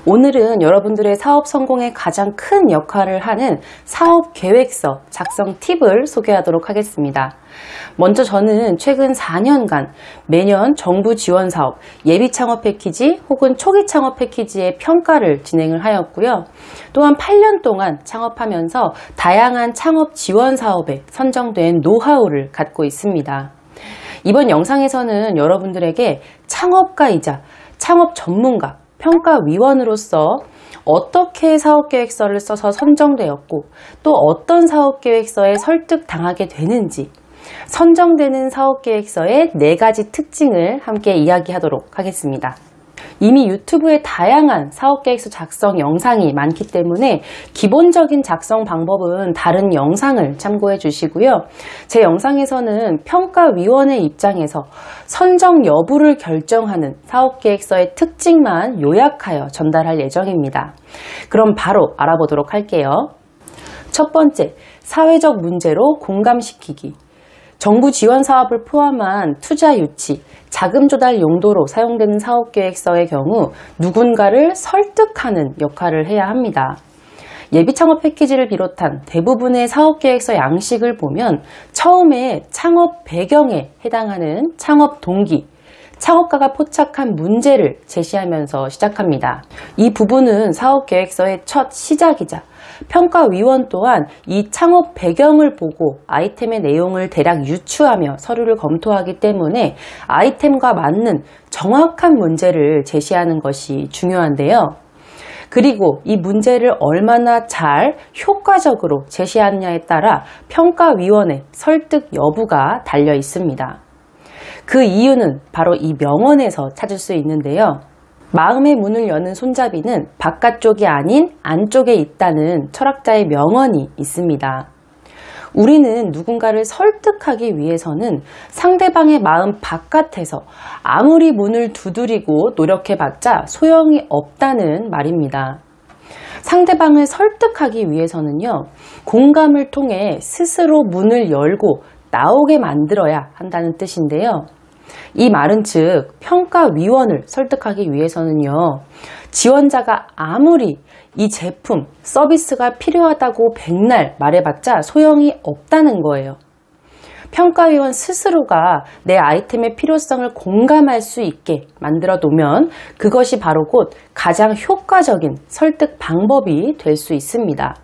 오늘은 여러분들의 사업 성공에 가장 큰 역할을 하는 사업 계획서 작성 팁을 소개하도록 하겠습니다. 먼저 저는 최근 4년간 매년 정부 지원 사업, 예비 창업 패키지 혹은 초기 창업 패키지의 평가를 진행을 하였고요. 또한 8년 동안 창업하면서 다양한 창업 지원 사업에 선정된 노하우를 갖고 있습니다. 이번 영상에서는 여러분들에게 창업가이자 창업 전문가, 평가위원으로서 어떻게 사업계획서를 써서 선정되었고 또 어떤 사업계획서에 설득당하게 되는지, 선정되는 사업계획서의 4가지 특징을 함께 이야기하도록 하겠습니다. 이미 유튜브에 다양한 사업계획서 작성 영상이 많기 때문에 기본적인 작성 방법은 다른 영상을 참고해 주시고요. 제 영상에서는 평가위원의 입장에서 선정 여부를 결정하는 사업계획서의 특징만 요약하여 전달할 예정입니다. 그럼 바로 알아보도록 할게요. 첫 번째, 사회적 문제로 공감시키기. 정부 지원 사업을 포함한 투자 유치, 자금 조달 용도로 사용되는 사업계획서의 경우 누군가를 설득하는 역할을 해야 합니다. 예비 창업 패키지를 비롯한 대부분의 사업계획서 양식을 보면 처음에 창업 배경에 해당하는 창업 동기, 창업가가 포착한 문제를 제시하면서 시작합니다. 이 부분은 사업계획서의 첫 시작이자 평가위원 또한 이 창업 배경을 보고 아이템의 내용을 대략 유추하며 서류를 검토하기 때문에 아이템과 맞는 정확한 문제를 제시하는 것이 중요한데요. 그리고 이 문제를 얼마나 잘 효과적으로 제시하느냐에 따라 평가위원의 설득 여부가 달려 있습니다. 그 이유는 바로 이 명언에서 찾을 수 있는데요. 마음의 문을 여는 손잡이는 바깥쪽이 아닌 안쪽에 있다는 철학자의 명언이 있습니다. 우리는 누군가를 설득하기 위해서는 상대방의 마음 바깥에서 아무리 문을 두드리고 노력해봤자 소용이 없다는 말입니다. 상대방을 설득하기 위해서는요, 공감을 통해 스스로 문을 열고 나오게 만들어야 한다는 뜻인데요. 이 말은 즉 평가위원을 설득하기 위해서는요, 지원자가 아무리 이 제품, 서비스가 필요하다고 백날 말해봤자 소용이 없다는 거예요. 평가위원 스스로가 내 아이템의 필요성을 공감할 수 있게 만들어 놓으면 그것이 바로 곧 가장 효과적인 설득 방법이 될 수 있습니다.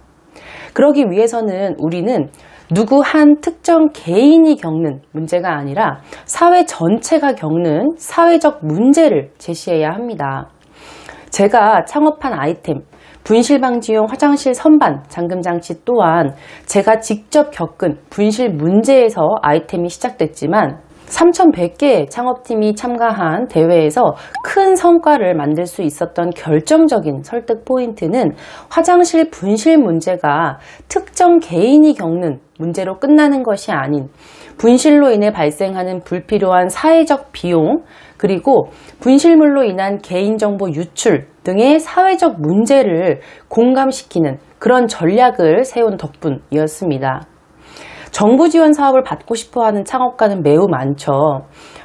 그러기 위해서는 우리는 누구 한 특정 개인이 겪는 문제가 아니라 사회 전체가 겪는 사회적 문제를 제시해야 합니다. 제가 창업한 아이템, 분실 방지용 화장실 선반, 잠금장치 또한 제가 직접 겪은 분실 문제에서 아이템이 시작됐지만 3,100개의 창업팀이 참가한 대회에서 큰 성과를 만들 수 있었던 결정적인 설득 포인트는 화장실 분실 문제가 특정 개인이 겪는 문제로 끝나는 것이 아닌 분실로 인해 발생하는 불필요한 사회적 비용, 그리고 분실물로 인한 개인정보 유출 등의 사회적 문제를 공감시키는 그런 전략을 세운 덕분이었습니다. 정부 지원 사업을 받고 싶어 하는 창업가는 매우 많죠.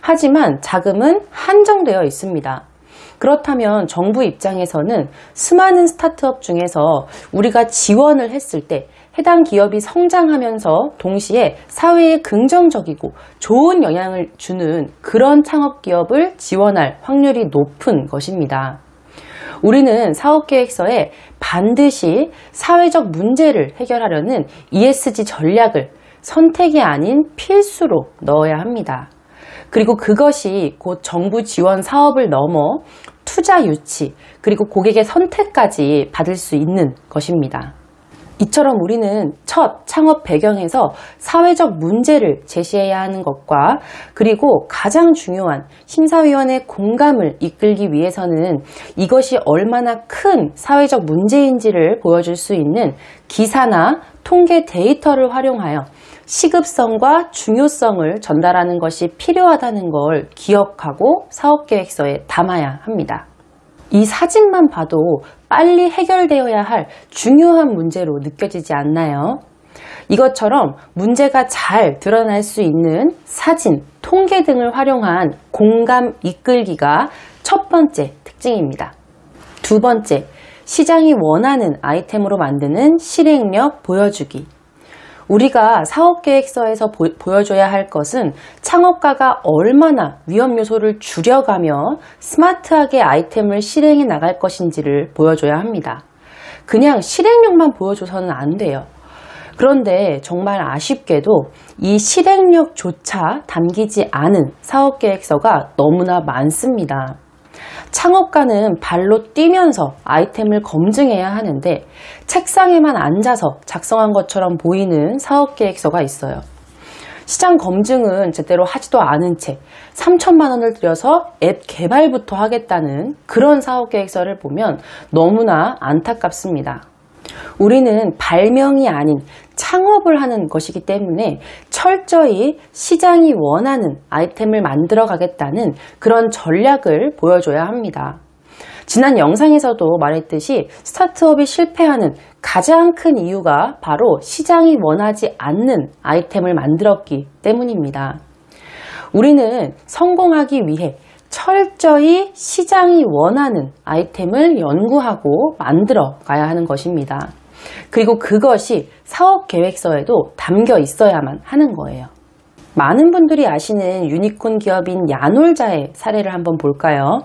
하지만 자금은 한정되어 있습니다. 그렇다면 정부 입장에서는 수많은 스타트업 중에서 우리가 지원을 했을 때 해당 기업이 성장하면서 동시에 사회에 긍정적이고 좋은 영향을 주는 그런 창업 기업을 지원할 확률이 높은 것입니다. 우리는 사업계획서에 반드시 사회적 문제를 해결하려는 ESG 전략을 선택이 아닌 필수로 넣어야 합니다. 그리고 그것이 곧 정부 지원 사업을 넘어 투자 유치, 그리고 고객의 선택까지 받을 수 있는 것입니다. 이처럼 우리는 첫 창업 배경에서 사회적 문제를 제시해야 하는 것과 그리고 가장 중요한 심사위원의 공감을 이끌기 위해서는 이것이 얼마나 큰 사회적 문제인지를 보여줄 수 있는 기사나 통계 데이터를 활용하여 시급성과 중요성을 전달하는 것이 필요하다는 걸 기억하고 사업계획서에 담아야 합니다. 이 사진만 봐도 빨리 해결되어야 할 중요한 문제로 느껴지지 않나요? 이것처럼 문제가 잘 드러날 수 있는 사진, 통계 등을 활용한 공감 이끌기가 첫 번째 특징입니다. 두 번째, 시장이 원하는 아이템으로 만드는 실행력 보여주기. 우리가 사업계획서에서 보여줘야 할 것은 창업가가 얼마나 위험 요소를 줄여가며 스마트하게 아이템을 실행해 나갈 것인지를 보여줘야 합니다. 그냥 실행력만 보여줘서는 안 돼요. 그런데 정말 아쉽게도 이 실행력조차 담기지 않은 사업계획서가 너무나 많습니다. 창업가는 발로 뛰면서 아이템을 검증해야 하는데 책상에만 앉아서 작성한 것처럼 보이는 사업계획서가 있어요. 시장 검증은 제대로 하지도 않은 채 3천만 원을 들여서 앱 개발부터 하겠다는 그런 사업계획서를 보면 너무나 안타깝습니다. 우리는 발명이 아닌 창업을 하는 것이기 때문에 철저히 시장이 원하는 아이템을 만들어 가겠다는 그런 전략을 보여줘야 합니다. 지난 영상에서도 말했듯이 스타트업이 실패하는 가장 큰 이유가 바로 시장이 원하지 않는 아이템을 만들었기 때문입니다. 우리는 성공하기 위해 철저히 시장이 원하는 아이템을 연구하고 만들어 가야 하는 것입니다. 그리고 그것이 사업 계획서에도 담겨 있어야만 하는 거예요. 많은 분들이 아시는 유니콘 기업인 야놀자의 사례를 한번 볼까요?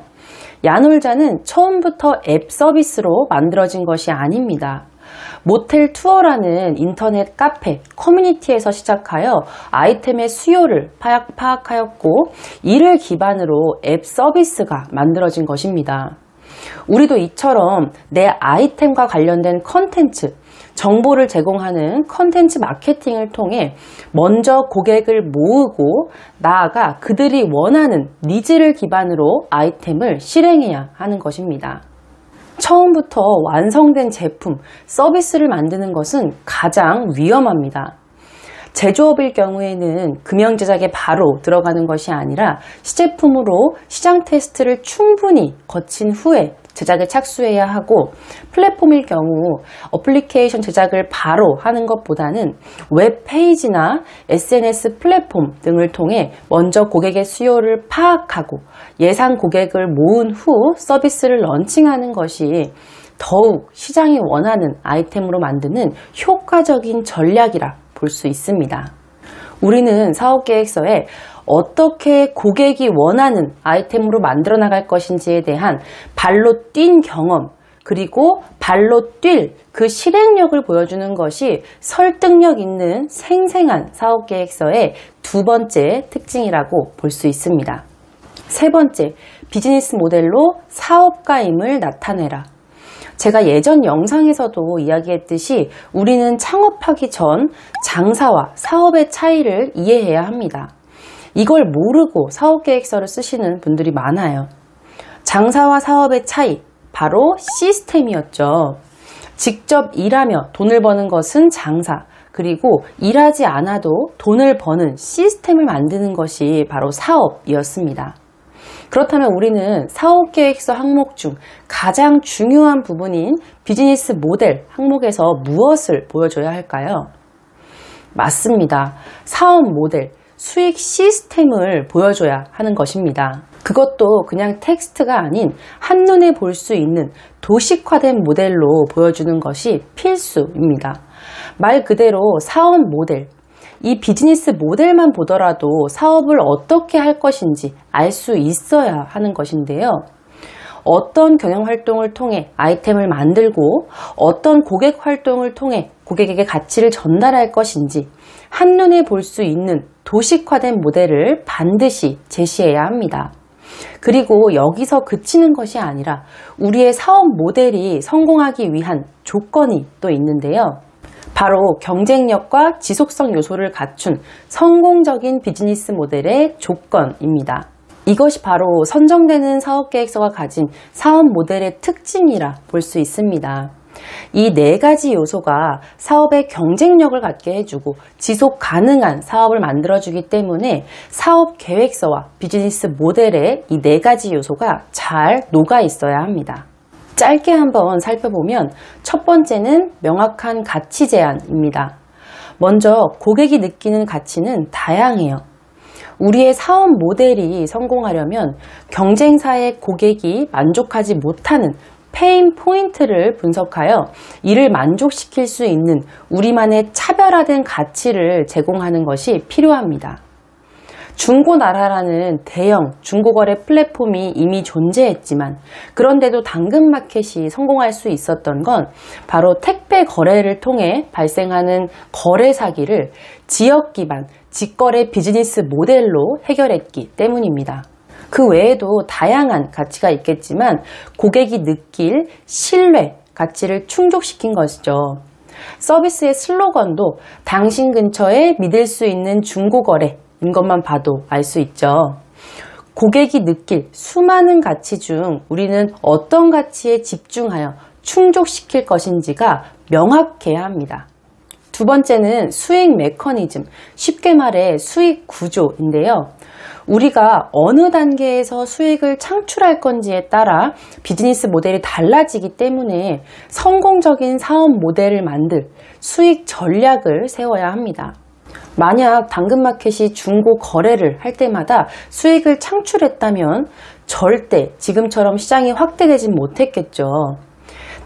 야놀자는 처음부터 앱 서비스로 만들어진 것이 아닙니다. 모텔 투어라는 인터넷 카페, 커뮤니티에서 시작하여 아이템의 수요를 파악하였고 이를 기반으로 앱 서비스가 만들어진 것입니다. 우리도 이처럼 내 아이템과 관련된 컨텐츠, 정보를 제공하는 컨텐츠 마케팅을 통해 먼저 고객을 모으고 나아가 그들이 원하는 니즈를 기반으로 아이템을 실행해야 하는 것입니다. 처음부터 완성된 제품, 서비스를 만드는 것은 가장 위험합니다. 제조업일 경우에는 금형 제작에 바로 들어가는 것이 아니라 시제품으로 시장 테스트를 충분히 거친 후에 제작에 착수해야 하고, 플랫폼일 경우 어플리케이션 제작을 바로 하는 것보다는 웹페이지나 SNS 플랫폼 등을 통해 먼저 고객의 수요를 파악하고 예상 고객을 모은 후 서비스를 런칭하는 것이 더욱 시장이 원하는 아이템으로 만드는 효과적인 전략이라 볼 수 있습니다. 우리는 사업계획서에 어떻게 고객이 원하는 아이템으로 만들어 나갈 것인지에 대한 발로 뛴 경험, 그리고 발로 뛸 그 실행력을 보여주는 것이 설득력 있는 생생한 사업계획서의 두 번째 특징이라고 볼 수 있습니다. 세 번째, 비즈니스 모델로 사업가임을 나타내라. 제가 예전 영상에서도 이야기했듯이 우리는 창업하기 전 장사와 사업의 차이를 이해해야 합니다. 이걸 모르고 사업계획서를 쓰시는 분들이 많아요. 장사와 사업의 차이, 바로 시스템이었죠. 직접 일하며 돈을 버는 것은 장사, 그리고 일하지 않아도 돈을 버는 시스템을 만드는 것이 바로 사업이었습니다. 그렇다면 우리는 사업계획서 항목 중 가장 중요한 부분인 비즈니스 모델 항목에서 무엇을 보여줘야 할까요? 맞습니다. 사업 모델, 수익 시스템을 보여줘야 하는 것입니다. 그것도 그냥 텍스트가 아닌 한눈에 볼 수 있는 도식화된 모델로 보여주는 것이 필수입니다. 말 그대로 사업 모델, 이 비즈니스 모델만 보더라도 사업을 어떻게 할 것인지 알 수 있어야 하는 것인데요. 어떤 경영활동을 통해 아이템을 만들고 어떤 고객 활동을 통해 고객에게 가치를 전달할 것인지 한눈에 볼 수 있는 도식화된 모델을 반드시 제시해야 합니다. 그리고 여기서 그치는 것이 아니라 우리의 사업 모델이 성공하기 위한 조건이 또 있는데요. 바로 경쟁력과 지속성 요소를 갖춘 성공적인 비즈니스 모델의 조건입니다. 이것이 바로 선정되는 사업계획서가 가진 사업 모델의 특징이라 볼 수 있습니다. 이 네 가지 요소가 사업의 경쟁력을 갖게 해주고 지속 가능한 사업을 만들어주기 때문에 사업 계획서와 비즈니스 모델에 이 네 가지 요소가 잘 녹아 있어야 합니다. 짧게 한번 살펴보면 첫 번째는 명확한 가치 제안입니다. 먼저 고객이 느끼는 가치는 다양해요. 우리의 사업 모델이 성공하려면 경쟁사의 고객이 만족하지 못하는 페인 포인트를 분석하여 이를 만족시킬 수 있는 우리만의 차별화된 가치를 제공하는 것이 필요합니다. 중고나라라는 대형 중고거래 플랫폼이 이미 존재했지만 그런데도 당근마켓이 성공할 수 있었던 건 바로 택배 거래를 통해 발생하는 거래 사기를 지역 기반 직거래 비즈니스 모델로 해결했기 때문입니다. 그 외에도 다양한 가치가 있겠지만 고객이 느낄 신뢰 가치를 충족시킨 것이죠. 서비스의 슬로건도 당신 근처에 믿을 수 있는 중고거래 인 것만 봐도 알 수 있죠. 고객이 느낄 수많은 가치 중 우리는 어떤 가치에 집중하여 충족시킬 것인지가 명확해야 합니다. 두 번째는 수익 메커니즘, 쉽게 말해 수익 구조인데요. 우리가 어느 단계에서 수익을 창출할 건지에 따라 비즈니스 모델이 달라지기 때문에 성공적인 사업 모델을 만들 수익 전략을 세워야 합니다. 만약 당근마켓이 중고 거래를 할 때마다 수익을 창출했다면 절대 지금처럼 시장이 확대되진 못했겠죠.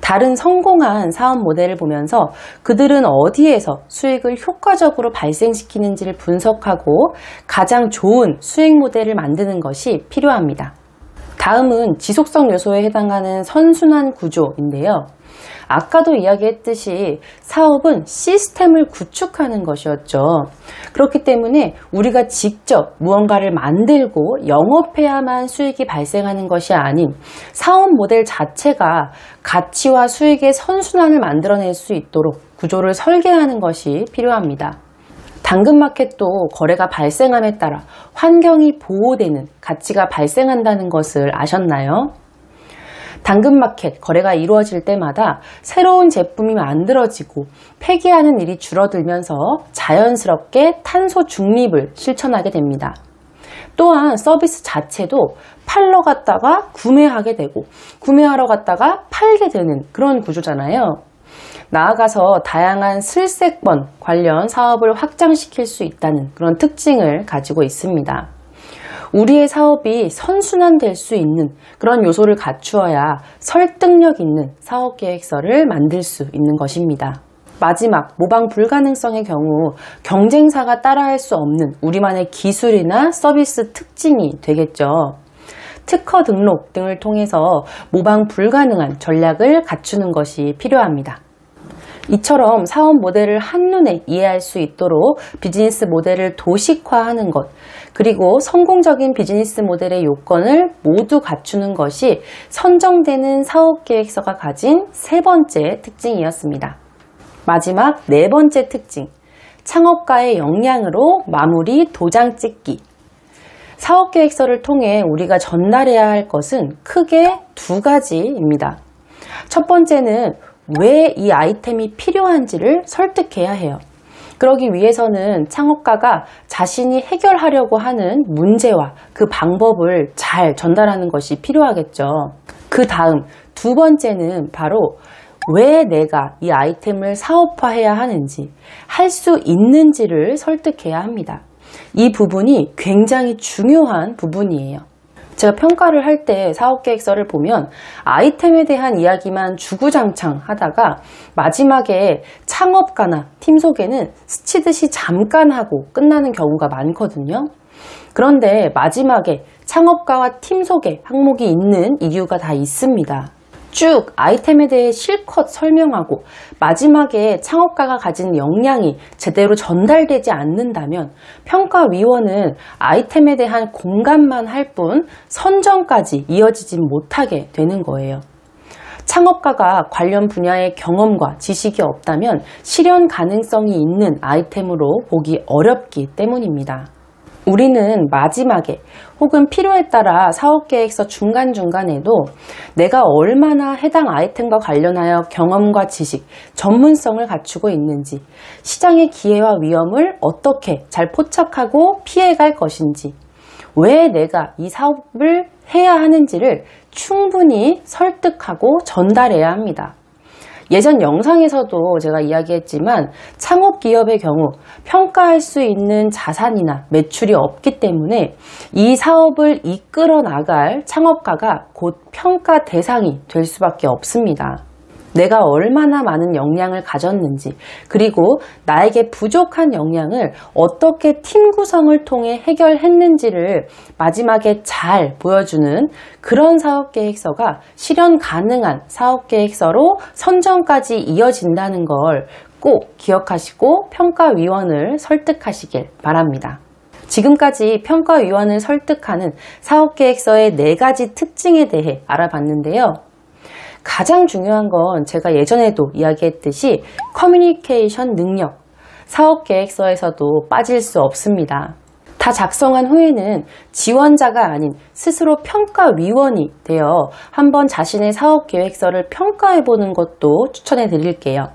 다른 성공한 사업 모델을 보면서 그들은 어디에서 수익을 효과적으로 발생시키는지를 분석하고 가장 좋은 수익 모델을 만드는 것이 필요합니다. 다음은 지속성 요소에 해당하는 선순환 구조인데요. 아까도 이야기했듯이 사업은 시스템을 구축하는 것이었죠. 그렇기 때문에 우리가 직접 무언가를 만들고 영업해야만 수익이 발생하는 것이 아닌 사업 모델 자체가 가치와 수익의 선순환을 만들어낼 수 있도록 구조를 설계하는 것이 필요합니다. 당근마켓도 거래가 발생함에 따라 환경이 보호되는 가치가 발생한다는 것을 아셨나요? 당근마켓 거래가 이루어질 때마다 새로운 제품이 만들어지고 폐기하는 일이 줄어들면서 자연스럽게 탄소 중립을 실천하게 됩니다. 또한 서비스 자체도 팔러 갔다가 구매하게 되고 구매하러 갔다가 팔게 되는 그런 구조잖아요. 나아가서 다양한 슬세번 관련 사업을 확장시킬 수 있다는 그런 특징을 가지고 있습니다. 우리의 사업이 선순환될 수 있는 그런 요소를 갖추어야 설득력 있는 사업계획서를 만들 수 있는 것입니다. 마지막, 모방 불가능성의 경우 경쟁사가 따라할 수 없는 우리만의 기술이나 서비스 특징이 되겠죠. 특허 등록 등을 통해서 모방 불가능한 전략을 갖추는 것이 필요합니다. 이처럼 사업 모델을 한눈에 이해할 수 있도록 비즈니스 모델을 도식화하는 것, 그리고 성공적인 비즈니스 모델의 요건을 모두 갖추는 것이 선정되는 사업계획서가 가진 세 번째 특징이었습니다. 마지막 네 번째 특징, 창업가의 역량으로 마무리 도장 찍기. 사업계획서를 통해 우리가 전달해야 할 것은 크게 두 가지입니다. 첫 번째는 왜 이 아이템이 필요한지를 설득해야 해요. 그러기 위해서는 창업가가 자신이 해결하려고 하는 문제와 그 방법을 잘 전달하는 것이 필요하겠죠. 그 다음 두 번째는 바로 왜 내가 이 아이템을 사업화해야 하는지, 할 수 있는지를 설득해야 합니다. 이 부분이 굉장히 중요한 부분이에요. 제가 평가를 할 때 사업계획서를 보면 아이템에 대한 이야기만 주구장창 하다가 마지막에 창업가나 팀 소개는 스치듯이 잠깐 하고 끝나는 경우가 많거든요. 그런데 마지막에 창업가와 팀 소개 항목이 있는 이유가 다 있습니다. 쭉 아이템에 대해 실컷 설명하고 마지막에 창업가가 가진 역량이 제대로 전달되지 않는다면 평가위원은 아이템에 대한 공감만 할 뿐 선정까지 이어지지 못하게 되는 거예요. 창업가가 관련 분야의 경험과 지식이 없다면 실현 가능성이 있는 아이템으로 보기 어렵기 때문입니다. 우리는 마지막에 혹은 필요에 따라 사업계획서 중간중간에도 내가 얼마나 해당 아이템과 관련하여 경험과 지식, 전문성을 갖추고 있는지, 시장의 기회와 위험을 어떻게 잘 포착하고 피해갈 것인지, 왜 내가 이 사업을 해야 하는지를 충분히 설득하고 전달해야 합니다. 예전 영상에서도 제가 이야기했지만 창업기업의 경우 평가할 수 있는 자산이나 매출이 없기 때문에 이 사업을 이끌어 나갈 창업가가 곧 평가 대상이 될 수밖에 없습니다. 내가 얼마나 많은 역량을 가졌는지, 그리고 나에게 부족한 역량을 어떻게 팀 구성을 통해 해결했는지를 마지막에 잘 보여주는 그런 사업계획서가 실현 가능한 사업계획서로 선정까지 이어진다는 걸 꼭 기억하시고 평가위원을 설득하시길 바랍니다. 지금까지 평가위원을 설득하는 사업계획서의 4가지 특징에 대해 알아봤는데요. 가장 중요한 건 제가 예전에도 이야기했듯이 커뮤니케이션 능력, 사업계획서에서도 빠질 수 없습니다. 다 작성한 후에는 지원자가 아닌 스스로 평가위원이 되어 한번 자신의 사업계획서를 평가해보는 것도 추천해 드릴게요.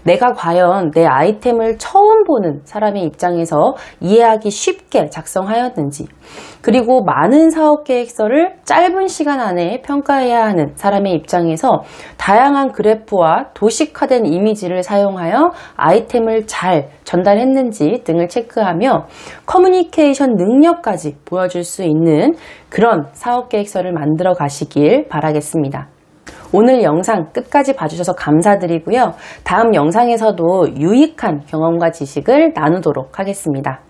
내가 과연 내 아이템을 처음 보는 사람의 입장에서 이해하기 쉽게 작성하였는지, 그리고 많은 사업계획서를 짧은 시간 안에 평가해야 하는 사람의 입장에서 다양한 그래프와 도식화된 이미지를 사용하여 아이템을 잘 전달했는지 등을 체크하며 커뮤니케이션 능력까지 보여줄 수 있는 그런 사업계획서를 만들어 가시길 바라겠습니다. 오늘 영상 끝까지 봐주셔서 감사드리고요. 다음 영상에서도 유익한 경험과 지식을 나누도록 하겠습니다.